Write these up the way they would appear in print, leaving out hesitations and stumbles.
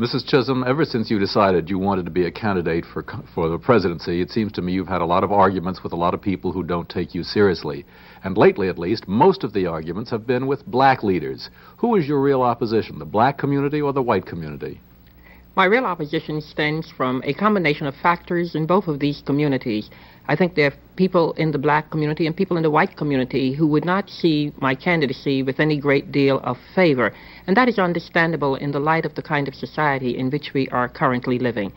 Mrs. Chisholm, ever since you decided you wanted to be a candidate for the presidency, it seems to me you've had a lot of arguments with a lot of people who don't take you seriously. And lately, at least, most of the arguments have been with black leaders. Who is your real opposition, the black community or the white community? My real opposition stems from a combination of factors in both of these communities. I think there are people in the black community and people in the white community who would not see my candidacy with any great deal of favor. And that is understandable in the light of the kind of society in which we are currently living.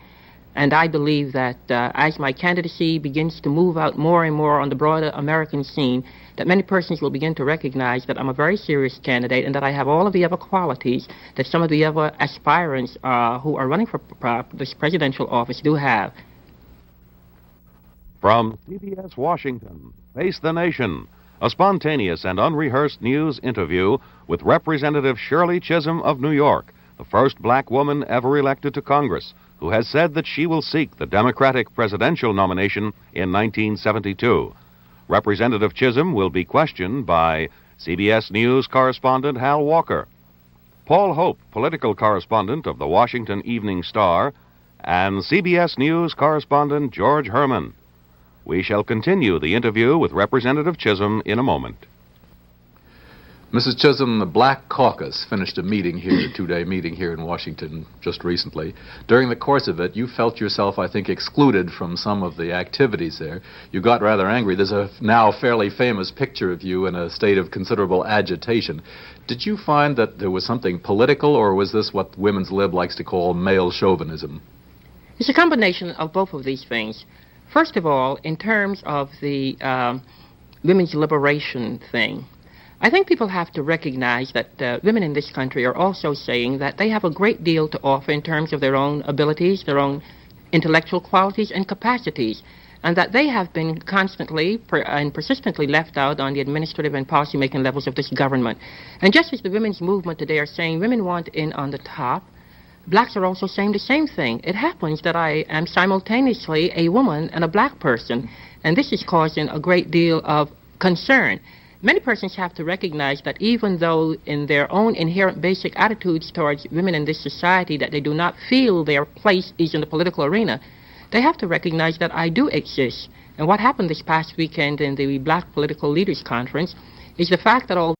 And I believe that as my candidacy begins to move out more and more on the broader American scene, that many persons will begin to recognize that I'm a very serious candidate and that I have all of the other qualities that some of the other aspirants who are running for this presidential office do have. From CBS Washington, Face the Nation, a spontaneous and unrehearsed news interview with Representative Shirley Chisholm of New York, the first black woman ever elected to Congress, who has said that she will seek the Democratic presidential nomination in 1972. Representative Chisholm will be questioned by CBS News correspondent Hal Walker, Paul Hope, political correspondent of the Washington Evening Star, and CBS News correspondent George Herman. We shall continue the interview with Representative Chisholm in a moment. Mrs. Chisholm, the Black Caucus finished a meeting here, a two-day meeting here in Washington just recently. During the course of it, you felt yourself, I think, excluded from some of the activities there. You got rather angry. There's a now fairly famous picture of you in a state of considerable agitation. Did you find that there was something political, or was this what Women's Lib likes to call male chauvinism? It's a combination of both of these things. First of all, in terms of the women's liberation thing, I think people have to recognize that women in this country are also saying that they have a great deal to offer in terms of their own abilities, their own intellectual qualities and capacities, and that they have been constantly and persistently left out on the administrative and policy-making levels of this government. And just as the women's movement today are saying women want in on the top, blacks are also saying the same thing. It happens that I am simultaneously a woman and a black person, and this is causing a great deal of concern. Many persons have to recognize that even though in their own inherent basic attitudes towards women in this society that they do not feel their place is in the political arena, they have to recognize that I do exist. And what happened this past weekend in the Black Political Leaders Conference is the fact that all